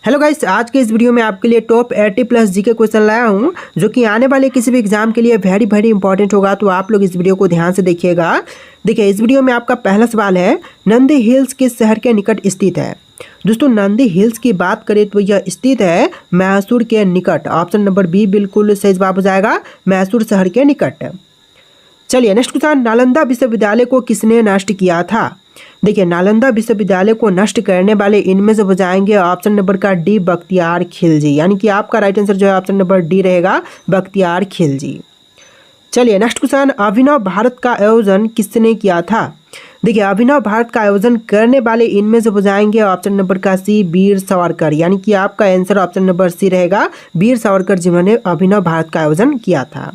Hello guys, आज के इस वीडियो में आपके लिए टॉप 80 प्लस जीके क्वेश्चन लाया हूं जो कि आने वाले किसी भी एग्जाम के लिए वेरी इंपॉर्टेंट होगा। तो आप लोग इस वीडियो को ध्यान से देखिएगा। देखिए, इस वीडियो में आपका पहला सवाल है, नंदी हिल्स किस शहर के निकट स्थित है। दोस्तों, नंदी हिल्स की बात करें तो यह स्थित है मैसूर के निकट। ऑप्शन नंबर बी बिल्कुल सही जवाब हो जाएगा, मैसूर शहर के निकट। चलिए नेक्स्ट क्वेश्चन, नालंदा विश्वविद्यालय को किसने नष्ट किया था। देखिए, नालंदा विश्वविद्यालय को नष्ट करने वाले इनमें से हो जाएंगे ऑप्शन नंबर का डी बख्तियार खिलजी, यानी कि आपका राइट आंसर जो है ऑप्शन नंबर डी रहेगा, बख्तियार खिलजी। चलिए नेक्स्ट क्वेश्चन, अभिनव भारत का आयोजन किसने किया था। देखिए, अभिनव भारत का आयोजन करने वाले इनमें से हो जाएंगे ऑप्शन नंबर का सी वीर सावरकर, यानी कि आपका आंसर ऑप्शन नंबर सी रहेगा, वीर सावरकर जिन्होंने अभिनव भारत का आयोजन किया था।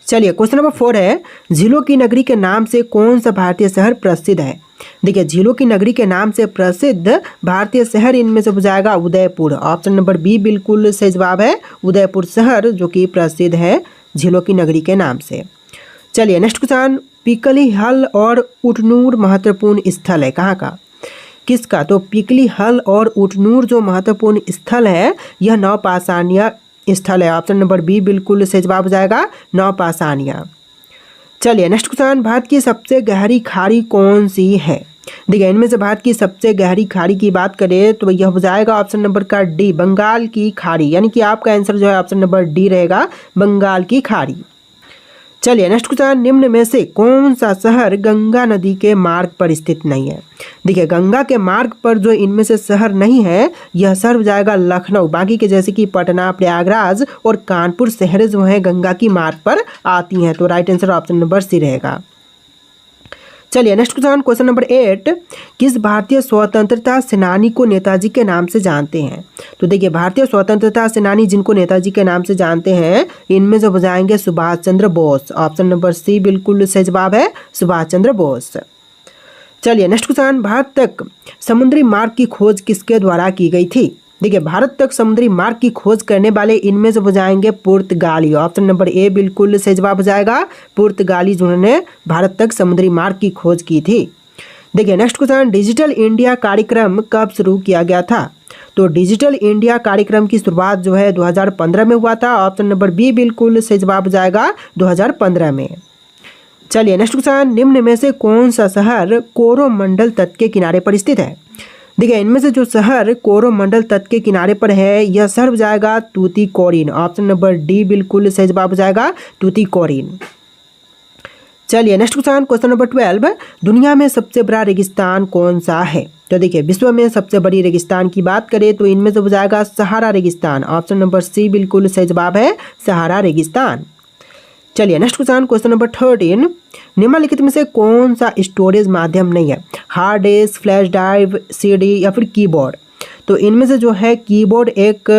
चलिए क्वेश्चन नंबर 4 है, झीलों की नगरी के नाम से कौन सा भारतीय शहर प्रसिद्ध है। देखिए, झीलों की नगरी के नाम से प्रसिद्ध भारतीय शहर इनमें से हो जाएगा उदयपुर। ऑप्शन नंबर बी बिल्कुल सही जवाब है, उदयपुर शहर जो कि प्रसिद्ध है झीलों की नगरी के नाम से। चलिए नेक्स्ट क्वेश्चन, पिकली हल और उटनूर महत्वपूर्ण स्थल है कहाँ का, किसका। तो पिकली हल और उटनूर जो महत्वपूर्ण स्थल है यह नवपाषाणीय स्थल है। ऑप्शन नंबर बी बिल्कुल सही जवाब हो जाएगा, नवपाषाणीय। चलिए नेक्स्ट क्वेश्चन, भारत की सबसे गहरी खाड़ी कौन सी है। देखिए, इनमें से भारत की सबसे गहरी खाड़ी की बात करें तो यह हो जाएगा ऑप्शन नंबर का डी बंगाल की खाड़ी, यानी कि आपका आंसर जो है ऑप्शन नंबर डी रहेगा, बंगाल की खाड़ी। चलिए नेक्स्ट क्वेश्चन, निम्न में से कौन सा शहर गंगा नदी के मार्ग पर स्थित नहीं है। देखिए, गंगा के मार्ग पर जो इनमें से शहर नहीं है यह शहर हो जाएगा लखनऊ। बाकी के जैसे कि पटना, प्रयागराज और कानपुर शहरें जो हैं गंगा की मार्ग पर आती हैं। तो right answer option number C रहेगा। चलिए नेक्स्ट क्वेश्चन नंबर 8, किस भारतीय स्वतंत्रता सेनानी को नेताजी के नाम से जानते हैं। तो देखिए, भारतीय स्वतंत्रता सेनानी जिनको नेताजी के नाम से जानते हैं इनमें से हो जाएंगे Subhash Chandra Bose. Option number C बिल्कुल सही जवाब है, सुभाष चंद्र बोस। चलिए नेक्स्ट क्वेश्चन, भारत तक समुद्री मार्ग की खोज किसके द्वारा की गई थी। देखिए, भारत तक समुद्री मार्ग की खोज करने वाले इनमें से हो जाएंगे पुर्तगाली। ऑप्शन नंबर ए बिल्कुल सही जवाब हो जाएगा, पुर्तगाली जिन्होंने भारत तक समुद्री मार्ग की खोज की थी। देखिए नेक्स्ट क्वेश्चन, डिजिटल इंडिया कार्यक्रम कब शुरू किया गया था। तो डिजिटल इंडिया कार्यक्रम की शुरुआत जो है 2015 में हुआ था। ऑप्शन नंबर बी बिल्कुल सही जवाब हो जाएगा, 2015 में। चलिए नेक्स्ट क्वेश्चन, निम्न में से कौन सा शहर कोरोमंडल तट के किनारे पर स्थित है। देखिए, इनमें से जो शहर कोरोमंडल तट के किनारे पर है यह शहर हो जाएगा तूतीकोरिन। ऑप्शन नंबर डी बिल्कुल सही जवाब हो जाएगा, तूतीकोरिन। चलिए नेक्स्ट क्वेश्चन नंबर 12, दुनिया में सबसे बड़ा रेगिस्तान कौन सा है। तो देखिए, विश्व में सबसे बड़ी रेगिस्तान की बात करें तो इनमें से हो जाएगा सहारा रेगिस्तान। ऑप्शन नंबर सी बिल्कुल सही जवाब है, सहारा रेगिस्तान। चलिए नेक्स्ट क्वेश्चन नंबर 13, निम्नलिखित में से कौन सा स्टोरेज माध्यम नहीं है। Hard disk, flash drive, CD या फिर कीबोर्ड। तो इनमें से जो है कीबोर्ड एक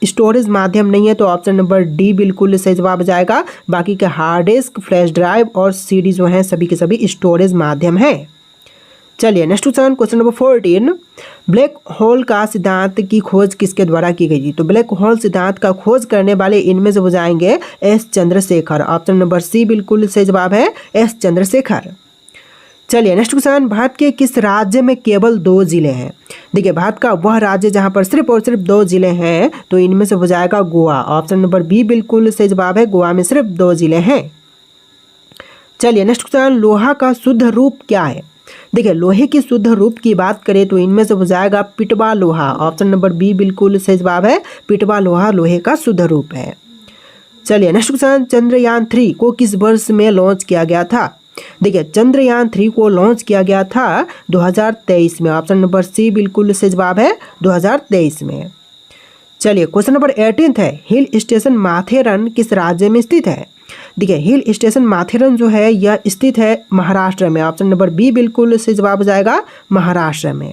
स्टोरेज माध्यम नहीं है। तो ऑप्शन नंबर डी बिल्कुल सही जवाब हो जाएगा। बाकी के हार्ड डिस्क, फ्लैश ड्राइव और सीडी जो हैं सभी के सभी स्टोरेज माध्यम है। चलिए next question number 14, black hole का सिद्धांत की खोज किसके द्वारा की गई थी। तो ब्लैक होल सिद्धांत का खोज करने वाले इनमें से हो जाएंगे S Chandrashekhar. Option number C बिल्कुल सही जवाब है, एस चंद्रशेखर। चलिए नेक्स्ट क्वेश्चन, भारत के किस राज्य में केवल 2 जिले हैं। देखिए, भारत का वह राज्य जहां पर सिर्फ और सिर्फ 2 जिले हैं तो इनमें से हो जाएगा गोवा। ऑप्शन नंबर बी बिल्कुल सही जवाब है, गोवा में सिर्फ 2 जिले हैं। चलिए नेक्स्ट क्वेश्चन, लोहा का शुद्ध रूप क्या है। देखिए, लोहे की शुद्ध रूप की बात करें तो इनमें से हो जाएगा पिटवा लोहा। ऑप्शन नंबर बी बिल्कुल सही जवाब है, पिटवा लोहा लोहे का शुद्ध रूप है। चलिए नेक्स्ट क्वेश्चन, चंद्रयान 3 को किस वर्ष में लॉन्च किया गया था। देखिए, चंद्रयान 3 को लॉन्च किया गया था 2023 में। ऑप्शन नंबर सी बिल्कुल सही जवाब है, 2023 में। चलिए क्वेश्चन नंबर 18 है, हिल स्टेशन माथेरन किस राज्य में स्थित है। देखिए, हिल स्टेशन माथेरन जो है यह स्थित है महाराष्ट्र में। ऑप्शन नंबर बी बिल्कुल सही जवाब हो जाएगा, महाराष्ट्र में।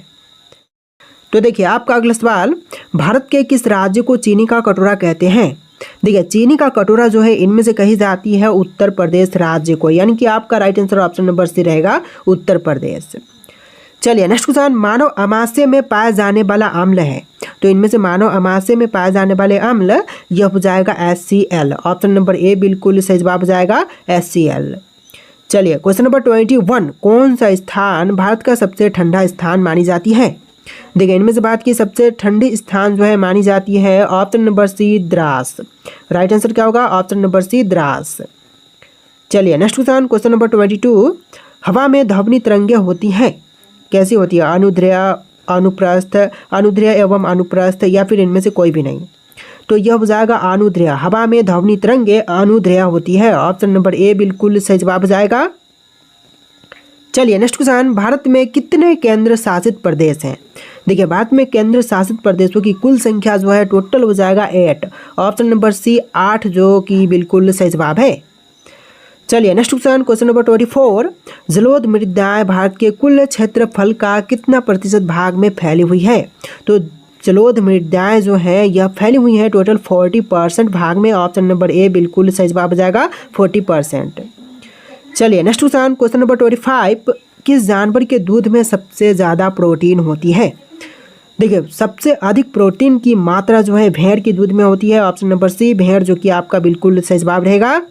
तो देखिए, आपका अगला सवाल, भारत के किस राज्य को चीनी का कटोरा कहते हैं। देखिए, चीनी का कटोरा जो है इनमें से कही जाती है उत्तर प्रदेश राज्य को, यानी कि आपका right answer option number C रहेगा, उत्तर प्रदेश। चलिए नेक्स्ट क्वेश्चन, मानव अमाशय में पाया जाने वाला अम्ल है। तो इनमें से मानव अमाशय में पाए जाने वाले अम्ल यह हो जाएगा HCl। ऑप्शन नंबर ए बिल्कुल सही जवाब हो जाएगा, HCl। चलिए क्वेश्चन नंबर 21, कौन सा स्थान भारत का सबसे ठंडा स्थान मानी जाती है। देखिए इनमें से भारत की सबसे ठंडी स्थान जो है मानी जाती है option number C Dras. Right answer क्या होगा? Option number C Dras. चलिए नेक्स्ट क्वेश्चन नंबर 22। हवा में ध्वनि तरंगें होती हैं, कैसी होती है? अनुदैर्घ्य, अनुप्रस्थ, अनुदैर्घ्य एवं अनुप्रस्थ, या फिर इनमें से कोई भी नहीं। तो यह हो जाएगा अनुदैर्घ्य। हवा में ध्वनि तरंगें अनुदैर्घ्य होती है। ऑप्शन नंबर ए बिल्कुल सही जवाब हो जाएगा। चलिए नेक्स्ट क्वेश्चन, भारत में कितने केंद्र शासित प्रदेश हैं? देखिए भारत में केंद्र शासित प्रदेशों की कुल संख्या जो है टोटल हो जाएगा 8। ऑप्शन नंबर सी 8 जो कि बिल्कुल सही जवाब है। चलिए नेक्स्ट क्वेश्चन नंबर 24। जलोढ़ मृदाएं भारत के कुल क्षेत्रफल का कितना प्रतिशत भाग में फैली हुई है? तो जलोढ़ मृदाएं जो है यह फैली हुई है टोटल 40% भाग में। ऑप्शन नंबर ए बिल्कुल सही जवाब हो जाएगा 40%। चलिए नेक्स्ट क्वेश्चन नंबर 25। किस जानवर के दूध में सबसे ज़्यादा प्रोटीन होती है? देखिए सबसे अधिक प्रोटीन की मात्रा जो है भेड़ के दूध में होती है। ऑप्शन नंबर सी भेड़, जो कि आपका बिल्कुल सही जवाब रहेगा।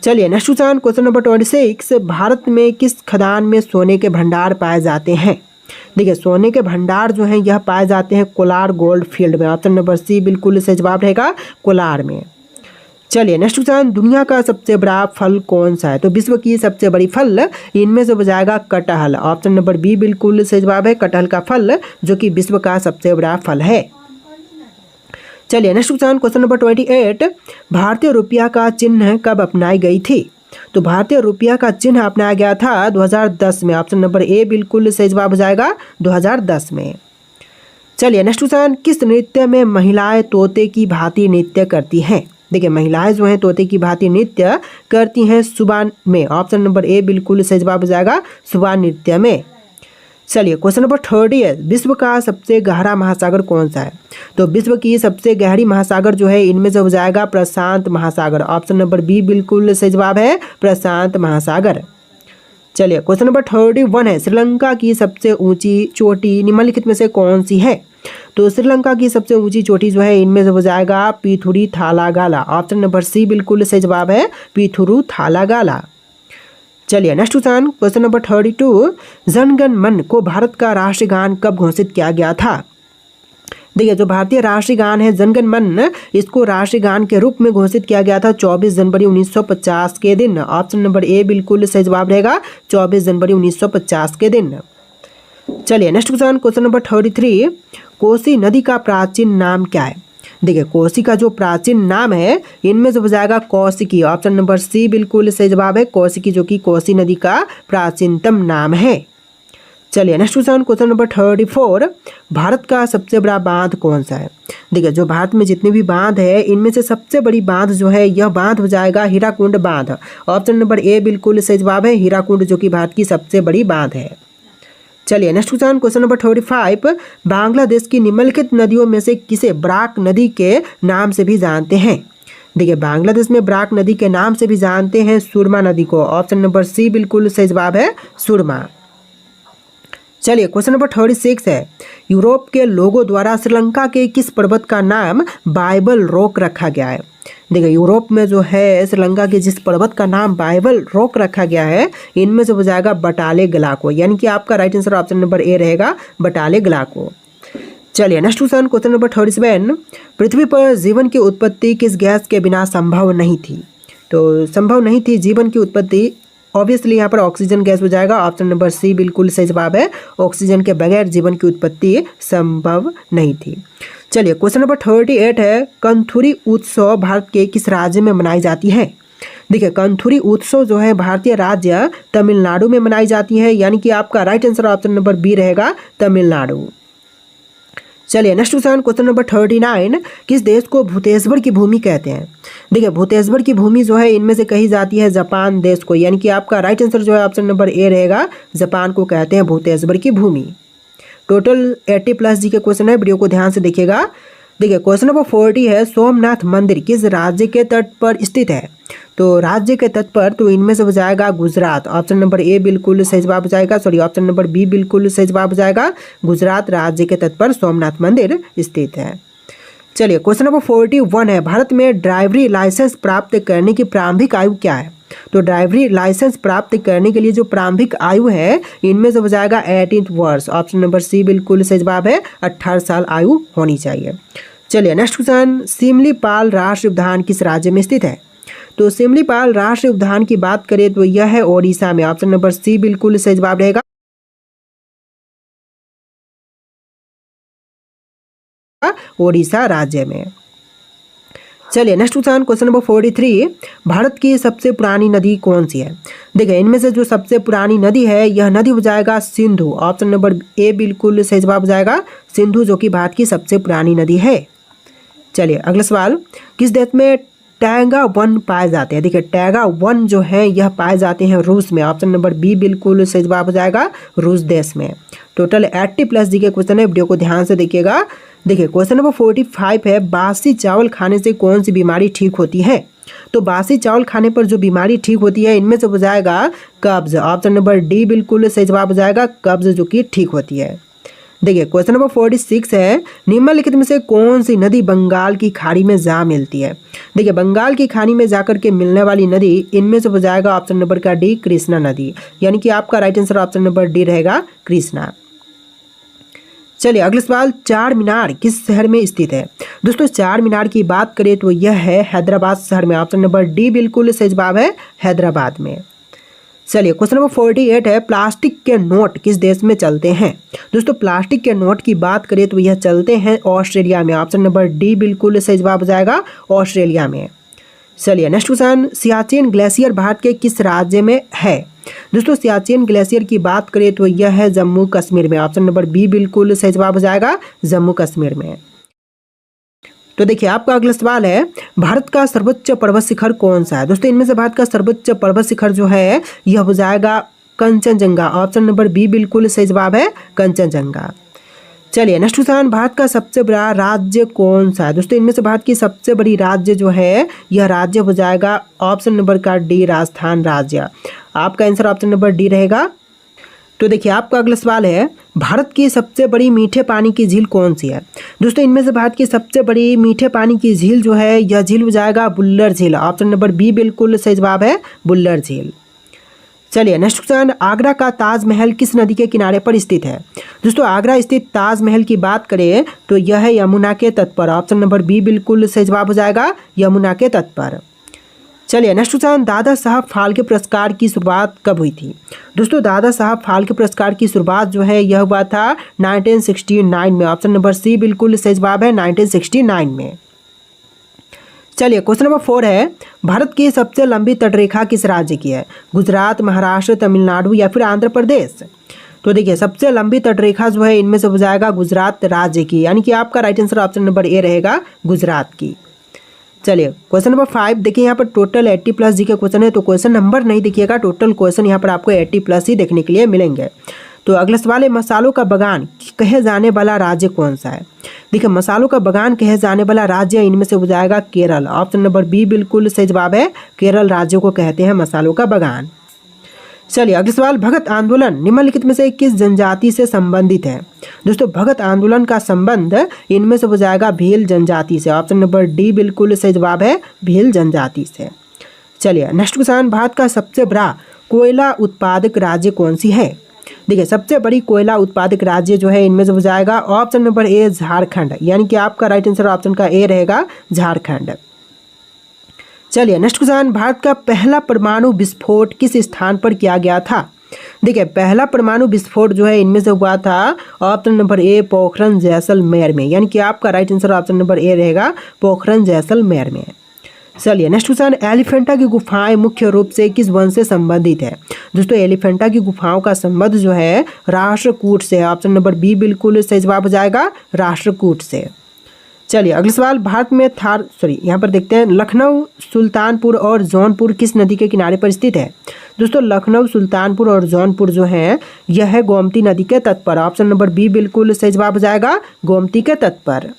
चलिए नेक्स्ट क्वेश्चन नंबर 26। भारत में किस खदान में सोने के भंडार पाए जाते हैं? देखिए सोने के भंडार जो हैं यह पाए जाते हैं कोलार गोल्ड फील्ड में। ऑप्शन नंबर सी बिल्कुल सही जवाब रहेगा, कोलार में। चलिए नेक्स्ट क्वेश्चन, दुनिया का सबसे बड़ा फल कौन सा है? तो विश्व की सबसे बड़ी फल इनमें से हो जाएगा कटहल। ऑप्शन नंबर बी बिल्कुल सही जवाब है, कटहल का फल जो कि विश्व का सबसे बड़ा फल है। चलिए नेक्स्ट क्वेश्चन नंबर 28। भारतीय रुपया का चिन्ह कब अपनाई गई थी? तो भारतीय रुपया का चिन्ह अपनाया गया था 2010 में। ऑप्शन नंबर ए बिल्कुल सही जवाब हो जाएगा 2010 में। चलिए नेक्स्ट क्वेश्चन, किस नृत्य में महिलाएं तोते की भांति नृत्य करती हैं? देखिए महिलाएं जो हैं तोते की भांति नृत्य करती हैं सुबह में। ऑप्शन नंबर ए बिल्कुल सही जवाब हो जाएगा सुबह नृत्य में। चलिए क्वेश्चन नंबर 30 है, विश्व का सबसे गहरा महासागर कौन सा है? तो विश्व की सबसे गहरी महासागर जो है इनमें से हो जाएगा प्रशांत महासागर। ऑप्शन नंबर बी बिल्कुल सही जवाब है, प्रशांत महासागर। चलिए क्वेश्चन नंबर 31 है, श्रीलंका की सबसे ऊंची चोटी निम्नलिखित में से कौन सी है? तो श्रीलंका की सबसे ऊंची चोटी जो है इनमें से हो जाएगा पीथुरी थालागाला। ऑप्शन नंबर सी बिल्कुल सही जवाब है, पीथुरू थालागाला। चलिए next question number 32। Jana Gana मन को भारत का राष्ट्रीय गान कब घोषित किया गया था? देखिए जो भारतीय राष्ट्रीय गान है जन गण मन, इसको राष्ट्रीय गान के रूप में घोषित किया गया था 24 जनवरी 1950 के दिन। ऑप्शन नंबर ए बिल्कुल सही जवाब रहेगा, 24 जनवरी 1950 के दिन। चलिए नेक्स्ट क्वेश्चन नंबर 33। कोसी नदी का प्राचीन नाम क्या है? देखिए कोसी का जो प्राचीन नाम है इनमें से हो जाएगा कौशिकी। ऑप्शन नंबर सी बिल्कुल सही जवाब है, कौशिकी, जो कि कोसी नदी का प्राचीनतम नाम है। चलिए नेक्स्ट क्वेश्चन नंबर 34। भारत का सबसे बड़ा बांध कौन सा है? देखिए जो भारत में जितने भी बांध है इनमें से सबसे बड़ी बांध जो है यह बांध हो जाएगा हीराकुंड बांध। ऑप्शन नंबर ए बिल्कुल सही जवाब है, हीराकुंड, जो कि भारत की सबसे बड़ी बांध है। चलिए नेक्स्ट क्वेश्चन नंबर 35। बांग्लादेश की निम्नलिखित नदियों में से किसे बराक नदी के नाम से भी जानते हैं? देखिए बांग्लादेश में बराक नदी के नाम से भी जानते हैं सुरमा नदी को। ऑप्शन नंबर सी बिल्कुल सही जवाब है, सुरमा। चलिए क्वेश्चन नंबर 36 है, यूरोप के लोगों द्वारा श्रीलंका के किस पर्वत का नाम बाइबल रॉक रखा गया है? देखिए यूरोप में जो है श्रीलंका के जिस पर्वत का नाम बाइबल रॉक रखा गया है इनमें से हो जाएगा बटाले ग्लाको, यानी कि आपका right answer option number A रहेगा, बटाले ग्लाको। चलिए नेक्स्ट क्वेश्चन नंबर 37। पृथ्वी पर जीवन की उत्पत्ति किस गैस के बिना संभव नहीं थी? तो संभव नहीं थी जीवन की उत्पत्ति, ऑब्वियसली यहाँ पर ऑक्सीजन गैस हो जाएगा। ऑप्शन नंबर सी बिल्कुल सही जवाब है, ऑक्सीजन के बगैर जीवन की उत्पत्ति संभव नहीं थी। चलिए क्वेश्चन नंबर 38 है, कंथुरी उत्सव भारत के किस राज्य में मनाई जाती है? देखिए कंथुरी उत्सव जो है भारतीय राज्य तमिलनाडु में मनाई जाती है, यानी कि आपका right answer option number B रहेगा, तमिलनाडु। चलिए नेक्स्ट क्वेश्चन नंबर 39। किस देश को भूतेश्वर की भूमि कहते हैं? देखिए भूतेश्वर की भूमि जो है इनमें से कही जाती है जापान देश को, यानी कि आपका राइट आंसर जो है ऑप्शन नंबर ए रहेगा, जापान को कहते हैं भूतेश्वर की भूमि। टोटल 80+ जी के क्वेश्चन है, वीडियो को ध्यान से देखिएगा। देखिए क्वेश्चन नंबर 40 है, सोमनाथ मंदिर किस राज्य के तट पर स्थित है? तो राज्य के तट पर तो इनमें से हो जाएगा गुजरात। ऑप्शन नंबर ए बिल्कुल सही जवाब हो जाएगा, सॉरी ऑप्शन नंबर बी बिल्कुल सही जवाब हो जाएगा, गुजरात राज्य के तट पर सोमनाथ मंदिर स्थित है। चलिए क्वेश्चन नंबर 41 है, भारत में ड्राइवरी लाइसेंस प्राप्त करने की प्रारंभिक आयु क्या है? तो ड्राइवरी लाइसेंस प्राप्त करने के लिए जो प्रारंभिक आयु है इनमें से हो जाएगा 18 वर्ष। ऑप्शन नंबर सी बिल्कुल सही जवाब है, 18 साल आयु होनी चाहिए। चलिए नेक्स्ट क्वेश्चन, सिमलीपाल राष्ट्रीय उद्यान किस राज्य में स्थित है? तो सिमलीपाल राष्ट्रीय उद्यान की बात करें तो यह है ओडिशा में। ऑप्शन नंबर सी बिल्कुल सही जवाब रहेगा, ओडिशा राज्य में। चलिए next question, question number 43, Bharat की सबसे पुरानी नदी कौन सी है? देखिए इनमें से जो सबसे पुरानी नदी है यह नदी हो जाएगा सिंधु। ऑप्शन नंबर ए बिल्कुल सही जवाब हो जाएगा, सिंधु, जो कि भारत की सबसे पुरानी नदी है। चलिए अगला सवाल, किस देश में टैगा वन पाए जाते हैं? देखिए टैगा वन जो है यह पाए जाते हैं रूस में। ऑप्शन नंबर बी बिल्कुल सही जवाब हो जाएगा, रूस देश में। टोटल 80+ जी के क्वेश्चन है, वीडियो को ध्यान से देखिएगा। देखिए क्वेश्चन नंबर 45 है, बासी चावल खाने से कौन सी बीमारी ठीक होती है? तो बासी चावल खाने पर जो बीमारी ठीक होती है इनमें से हो जाएगा कब्ज। ऑप्शन नंबर डी बिल्कुल सही जवाब हो जाएगा, कब्ज जो कि ठीक होती है। देखिए क्वेश्चन नंबर 46 है, निम्नलिखित में से कौन सी नदी बंगाल की खाड़ी में जा मिलती है? देखिए बंगाल की खाड़ी में जाकर के मिलने वाली नदी इनमें से हो जाएगा ऑप्शन नंबर का डी, कृष्णा नदी। यानी कि आपका right answer option number D रहेगा, कृष्णा। चलिए अगला सवाल, चार मीनार किस शहर में स्थित है? दोस्तों चार मीनार की बात करें तो यह है हैदराबाद शहर में। ऑप्शन नंबर डी बिल्कुल सही जवाब है, हैदराबाद में। चलिए क्वेश्चन नंबर 48 है, प्लास्टिक के नोट किस देश में चलते हैं? दोस्तों प्लास्टिक के नोट की बात करें तो यह चलते हैं ऑस्ट्रेलिया में। ऑप्शन नंबर डी बिल्कुल सही जवाब हो जाएगा, ऑस्ट्रेलिया में। चलिए next question, Siachen glacier Bharat के किस राज्य में है? दोस्तों सियाचिन ग्लेशियर की बात करें तो यह है जम्मू कश्मीर में। ऑप्शन नंबर बी बिल्कुल सही जवाब हो जाएगा, जम्मू कश्मीर में। तो देखिए आपका अगला सवाल है, भारत का सर्वोच्च पर्वत शिखर कौन सा है? दोस्तों इनमें से भारत का सर्वोच्च पर्वत शिखर जो है यह हो जाएगा कंचनजंगा। ऑप्शन नंबर बी बिल्कुल सही जवाब है, कंचनजंगा। चलिए नेक्स्ट क्वेश्चन, भारत का सबसे बड़ा राज्य कौन सा है? दोस्तों इनमें से भारत की सबसे बड़ी राज्य जो है यह राज्य हो जाएगा ऑप्शन नंबर का डी, राजस्थान राज्य। आपका आंसर ऑप्शन नंबर डी रहेगा। तो देखिए आपका अगला सवाल है, भारत की सबसे बड़ी मीठे पानी की झील कौन सी है? दोस्तों इनमें से भारत की सबसे बड़ी मीठे पानी की झील जो है यह झील हो जाएगा बुल्लर झील। ऑप्शन नंबर बी बिल्कुल सही जवाब है, बुल्लर झील। चलिए नेक्स्ट क्वेश्चन, आगरा का ताजमहल किस नदी के किनारे पर स्थित है? दोस्तों आगरा स्थित ताजमहल की बात करें तो यह है यमुना के तट पर। ऑप्शन नंबर बी बिल्कुल सही जवाब हो जाएगा, यमुना के तट पर। चलिए नेक्स्ट क्वेश्चन, दादा साहब फाल्के पुरस्कार की शुरुआत कब हुई थी? दोस्तों दादा साहब फाल्के पुरस्कार की शुरुआत जो है यह हुआ था 1969 में। ऑप्शन नंबर सी बिल्कुल सही जवाब है, 1969 में। चलिए क्वेश्चन नंबर 4 है, भारत की सबसे लंबी तटरेखा किस राज्य की है? गुजरात, महाराष्ट्र, तमिलनाडु या फिर आंध्र प्रदेश? तो देखिए सबसे लंबी तटरेखा जो है इनमें से हो जाएगा गुजरात राज्य की। यानी कि आपका right answer option number A रहेगा, गुजरात की। चलिए क्वेश्चन नंबर 5 देखिए, यहाँ पर टोटल 80+ जी के क्वेश्चन है, तो क्वेश्चन नंबर नहीं देखिएगा, टोटल क्वेश्चन यहाँ पर आपको 80+ ही देखने के लिए मिलेंगे। तो अगला सवाल है, मसालों का बागान कहे जाने वाला राज्य कौन सा है? देखिए मसालों का बागान कहे जाने वाला राज्य इनमें से हो जाएगा केरल। ऑप्शन नंबर बी बिल्कुल सही जवाब है, केरल राज्य को कहते हैं मसालों का बागान। चलिए अगला सवाल, भगत आंदोलन निम्नलिखित में से किस जनजाति से संबंधित है? दोस्तों भगत आंदोलन का संबंध इनमें से हो जाएगा भील जनजाति से। ऑप्शन नंबर डी बिल्कुल सही जवाब है, भील जनजाति से। चलिए नेक्स्ट क्वेश्चन, भारत का सबसे बड़ा कोयला उत्पादक राज्य कौन सी है? देखिए सबसे बड़ी कोयला उत्पादक राज्य जो है इनमें से हो जाएगा ऑप्शन नंबर ए, झारखंड। यानी कि आपका राइट आंसर ऑप्शन का ए रहेगा, झारखंड। चलिए नेक्स्ट क्वेश्चन, भारत का पहला परमाणु विस्फोट किस स्थान पर किया गया था? देखिए पहला परमाणु विस्फोट जो है इनमें से हुआ था option number A, Pokhran Jaisalmer में। यानी कि आपका right answer option number A रहेगा, पोखरण जैसलमेर में। चलिए नेक्स्ट क्वेश्चन, एलिफेंटा की गुफाएं मुख्य रूप से किस वंश से संबंधित है? दोस्तों एलिफेंटा की गुफाओं का संबंध जो है राष्ट्रकूट से है। ऑप्शन नंबर बी बिल्कुल सही जवाब हो जाएगा, राष्ट्रकूट से। चलिए अगला सवाल, भारत में यहाँ पर देखते हैं, लखनऊ, सुल्तानपुर और जौनपुर किस नदी के किनारे पर स्थित है? दोस्तों लखनऊ, सुल्तानपुर और जौनपुर जो है यह है गोमती नदी के तट पर। ऑप्शन नंबर बी बिल्कुल सही जवाब हो जाएगा, गोमती के तट पर।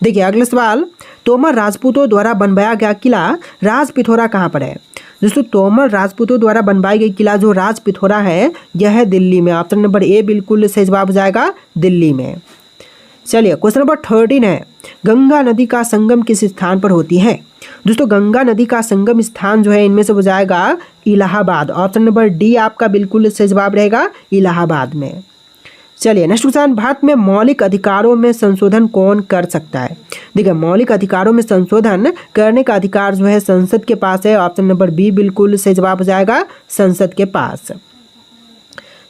देखिए अगला सवाल, तोमर राजपूतों द्वारा बनवाया गया किला राजपिथौरा कहाँ पर है? दोस्तों तोमर राजपूतों द्वारा बनवाई गई किला जो राजपिथौरा है यह है दिल्ली में। ऑप्शन नंबर ए बिल्कुल सही जवाब हो जाएगा, दिल्ली में। चलिए क्वेश्चन नंबर 13 है, गंगा नदी का संगम किस स्थान पर होती है? दोस्तों गंगा नदी का संगम स्थान जो है इनमें से हो जाएगा इलाहाबाद। ऑप्शन नंबर डी आपका बिल्कुल सही जवाब रहेगा, इलाहाबाद में। चलिए नेक्स्ट क्वेश्चन, भारत में मौलिक अधिकारों में संशोधन कौन कर सकता है? देखिए मौलिक अधिकारों में संशोधन करने का अधिकार जो है संसद के पास है। ऑप्शन नंबर बी बिल्कुल सही जवाब हो जाएगा, संसद के पास।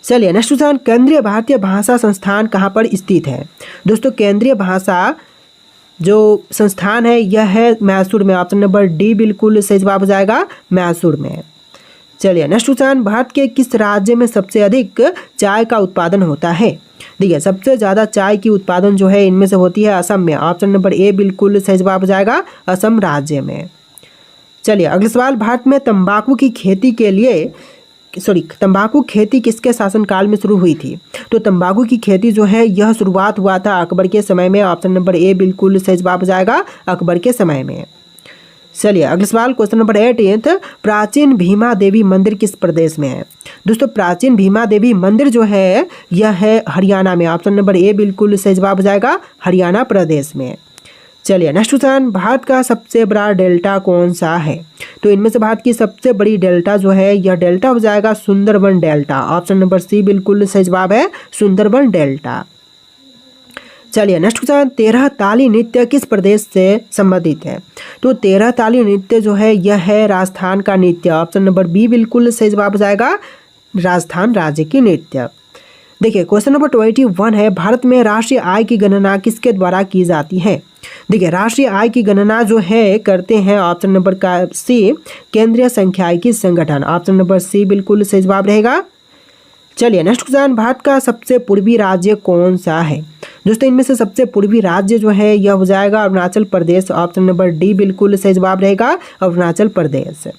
चलिए नेक्स्ट क्वेश्चन, केंद्रीय भारतीय भाषा संस्थान कहाँ पर स्थित है? दोस्तों केंद्रीय भाषा जो संस्थान है यह है मैसूर में। ऑप्शन नंबर डी बिल्कुल सही जवाब हो जाएगा, मैसूर में। चलिए नेक्स्ट क्वेश्चन, भारत के किस राज्य में सबसे अधिक चाय का उत्पादन होता है? देखिए सबसे ज़्यादा चाय की उत्पादन जो है इनमें से होती है असम में। ऑप्शन नंबर ए बिल्कुल सही जवाब हो जाएगा, असम राज्य में। चलिए अगला सवाल, भारत में तंबाकू की खेती के लिए तंबाकू खेती किसके शासनकाल में शुरू हुई थी? तो तंबाकू की खेती जो है यह शुरुआत हुआ था अकबर के समय में। ऑप्शन नंबर ए बिल्कुल सही जवाब हो जाएगा, अकबर के समय में। चलिए अगला सवाल, क्वेश्चन नंबर 18, प्राचीन भीमा देवी मंदिर किस प्रदेश में है? दोस्तों प्राचीन भीमा देवी मंदिर जो है यह है हरियाणा में। ऑप्शन नंबर ए बिल्कुल सही जवाब हो जाएगा, हरियाणा प्रदेश में। चलिए नेक्स्ट क्वेश्चन, भारत का सबसे बड़ा डेल्टा कौन सा है? तो इनमें से भारत की सबसे बड़ी डेल्टा जो है यह डेल्टा हो जाएगा Sundarban delta. Option number C बिल्कुल सही जवाब है, सुंदरबन डेल्टा। चलिए नेक्स्ट क्वेश्चन, 13 ताली नृत्य किस प्रदेश से संबंधित है? तो 13 ताली नृत्य जो है यह है राजस्थान का नृत्य। ऑप्शन नंबर बी बिल्कुल सही जवाब हो जाएगा, राजस्थान राज्य की नृत्य। देखिए क्वेश्चन नंबर 21 है, भारत में राष्ट्रीय आय की गणना किसके द्वारा की जाती है? देखिए राष्ट्रीय आय की गणना जो है करते हैं ऑप्शन नंबर का सी, केंद्रीय सांख्यिकी संगठन। ऑप्शन नंबर सी बिल्कुल सही जवाब रहेगा। चलिए नेक्स्ट क्वेश्चन, भारत का सबसे पूर्वी राज्य कौन सा है? दोस्तों इनमें से सबसे पूर्वी राज्य जो है यह हो जाएगा Arunachal Pradesh. Option number D बिल्कुल सही जवाब रहेगा, अरुणाचल प्रदेश।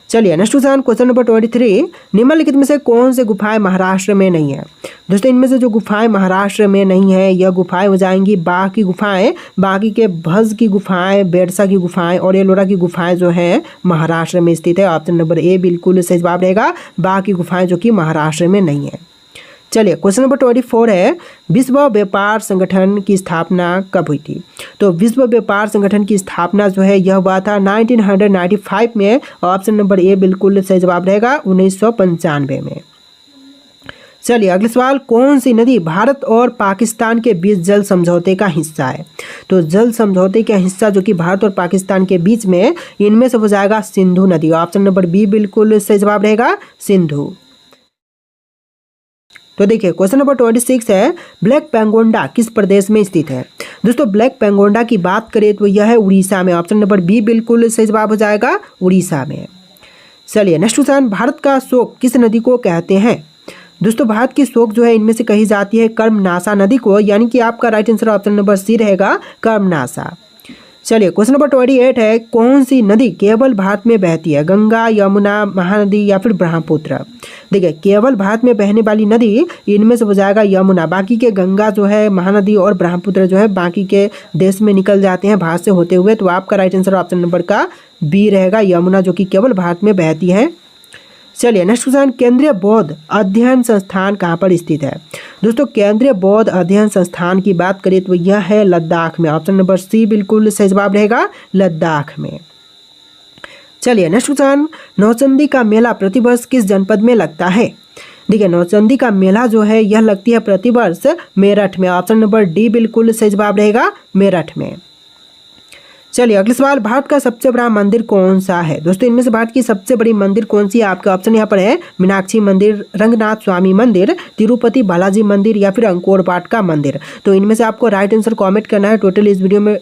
चलिए नेक्स्ट क्वेश्चन नंबर 23, निम्नलिखित में से कौन से गुफाएं महाराष्ट्र में नहीं है? दोस्तों इनमें से जो गुफाएं महाराष्ट्र में नहीं है यह गुफाएं हो जाएंगी बाघ की गुफाएं, बाकी के भज की गुफाएं, बेरसा की गुफाएं और एलोरा की गुफाएं जो है महाराष्ट्र में स्थित है। ऑप्शन नंबर ए बिल्कुल सही जवाब रहेगा, बाघ की गुफाएं जो कि महाराष्ट्र में नहीं है। चलिए क्वेश्चन नंबर 24 है, विश्व व्यापार संगठन की स्थापना कब हुई थी? तो विश्व व्यापार संगठन की स्थापना जो है यह हुआ था 1995 में। ऑप्शन नंबर ए बिल्कुल सही जवाब रहेगा, 1995 में। चलिए अगला सवाल, कौन सी नदी भारत और पाकिस्तान के बीच जल समझौते का हिस्सा है? तो जल समझौते का हिस्सा जो कि भारत और पाकिस्तान के बीच में इनमें से हो जाएगा सिंधु नदी। ऑप्शन नंबर बी बिल्कुल सही जवाब रहेगा, सिंधु। तो देखिए क्वेश्चन नंबर 26 है, ब्लैक पेंगोंडा किस प्रदेश में स्थित है? दोस्तों ब्लैक पेंगोंडा की बात करें तो यह है उड़ीसा में। ऑप्शन नंबर बी बिल्कुल सही जवाब हो जाएगा, उड़ीसा में। चलिए नेक्स्ट क्वेश्चन, भारत का शोक किस नदी को कहते हैं? दोस्तों भारत की शोक जो है इनमें से कही जाती है कर्मनाशा नदी को, यानी कि आपका right answer option number C रहेगा, कर्मनाशा। चलिए क्वेश्चन नंबर 28 है, कौन सी नदी केवल भारत में बहती है? गंगा, यमुना, महानदी या फिर ब्रह्मपुत्र? देखिए केवल भारत में बहने वाली नदी इनमें से हो जाएगा यमुना। बाकी के गंगा जो है, महानदी और ब्रह्मपुत्र जो है बाकी के देश में निकल जाते हैं भारत से होते हुए। तो आपका राइट आंसर ऑप्शन नंबर का बी रहेगा, यमुना, जो कि केवल भारत में बहती है। चलिए नेक्स्ट क्वेश्चन, केंद्रीय बौद्ध अध्ययन संस्थान कहाँ पर स्थित है? दोस्तों केंद्रीय बौद्ध अध्ययन संस्थान की बात करें तो यह है लद्दाख में। ऑप्शन नंबर सी बिल्कुल सही जवाब रहेगा, लद्दाख में। चलिए नेक्स्ट क्वेश्चन, नौचंदी का मेला प्रतिवर्ष किस जनपद में लगता है? देखिए नौचंदी का मेला जो है यह लगती है प्रतिवर्ष मेरठ में। ऑप्शन नंबर डी बिल्कुल सही जवाब रहेगा, मेरठ में। चलिए अगला सवाल, भारत का सबसे बड़ा मंदिर कौन सा है? दोस्तों इनमें से भारत की सबसे बड़ी मंदिर कौन सी है? आपका ऑप्शन यहाँ पर है मीनाक्षी मंदिर, रंगनाथ स्वामी मंदिर, तिरुपति बालाजी मंदिर या फिर अंकोर वाट का मंदिर। तो इनमें से आपको राइट आंसर कमेंट करना है। टोटल इस वीडियो में